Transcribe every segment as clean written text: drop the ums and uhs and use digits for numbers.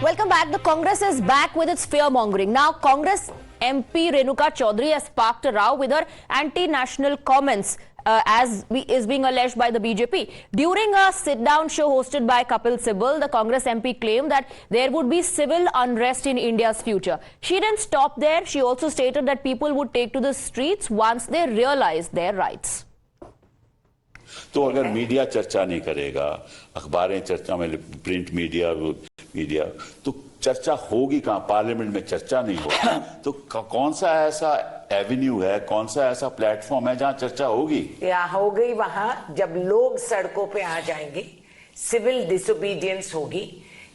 Welcome back. The Congress is back with its fear-mongering. Now, Congress MP Renuka Chaudhary has sparked a row with her anti-national comments is being alleged by the BJP. During a sit-down show hosted by Kapil Sibal, the Congress MP claimed that there would be civil unrest in India's future. She didn't stop there. She also stated that people would take to the streets once they realize their rights. तो अगर media चर्चा नहीं करेगा, अखबारें चर्चा में, print media तो चर्चा होगी कहां? पार्लियामेंट में चर्चा नहीं होगी तो कौन सा ऐसा एवेन्यू है, कौन सा ऐसा प्लेटफॉर्म है जहां चर्चा होगी? या हो गई वहां जब लोग सड़कों पे आ जाएंगे, सिविल डिसोबीडियंस होगी,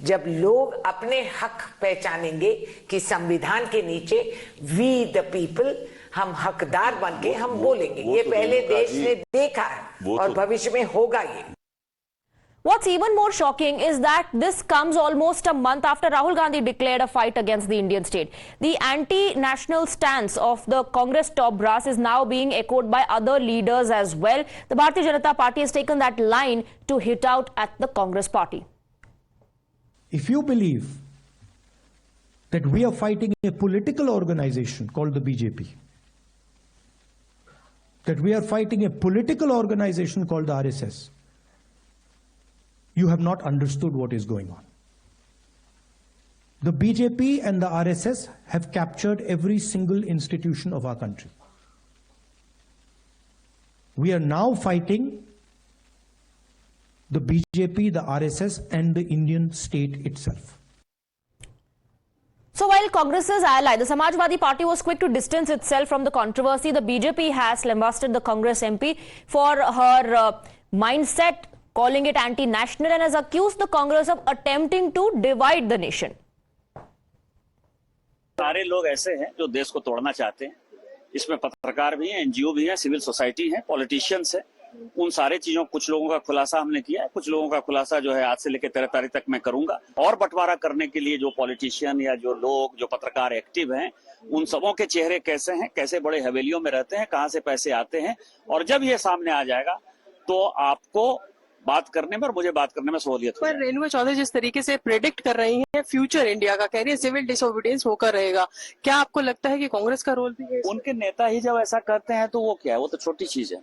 जब लोग अपने हक पहचानेंगे कि संविधान के नीचे वी द पीपल, हम हकदार बनके हम बोलेंगे। ये पहले देश ने देखा है और भविष्य में होगा ये। What's even more shocking is that this comes almost a month after Rahul Gandhi declared a fight against the Indian state. The anti-national stance of the Congress top brass is now being echoed by other leaders as well. The Bharatiya Janata Party has taken that line to hit out at the Congress party. If you believe that we are fighting a political organization called the BJP, that we are fighting a political organization called the RSS, you have not understood what is going on. The BJP and the RSS have captured every single institution of our country. We are now fighting the BJP, the RSS, and the Indian state itself. So while Congress's ally, the Samajwadi Party, was quick to distance itself from the controversy, the BJP has lambasted the Congress MP for her mindset, calling it anti-national, and has accused the Congress of attempting to divide the nation. सारे लोग ऐसे हैं जो देश को तोड़ना चाहते हैं। इसमें पत्रकार भी हैं, एनजीओ भी हैं, सिविल सोसाइटी है, पॉलिटिशियंस है। उन सारे चीजों, कुछ लोगों का खुलासा हमने किया है, कुछ लोगों का खुलासा जो है आज से लेकर 13 तारीख तक मैं करूंगा। और बंटवारा करने के लिए जो पॉलिटिशियन या जो लोग, जो पत्रकार एक्टिव हैं, उन सबों के चेहरे कैसे हैं, कैसे बड़े हवेलियों में रहते हैं, कहां से पैसे आते हैं, और जब ये सामने आ जाएगा तो आपको बात करने में और मुझे बात करने में सहूलियत हो। पर रेणुका चौधरी जिस तरीके से प्रेडिक्ट कर रही हैं फ्यूचर इंडिया का, कह रही है सिविल डिसोबीडियंस होकर रहेगा, क्या आपको लगता है कि कांग्रेस का रोल भी है? उनके नेता ही जब ऐसा करते हैं तो वो क्या है, वो तो छोटी चीज है।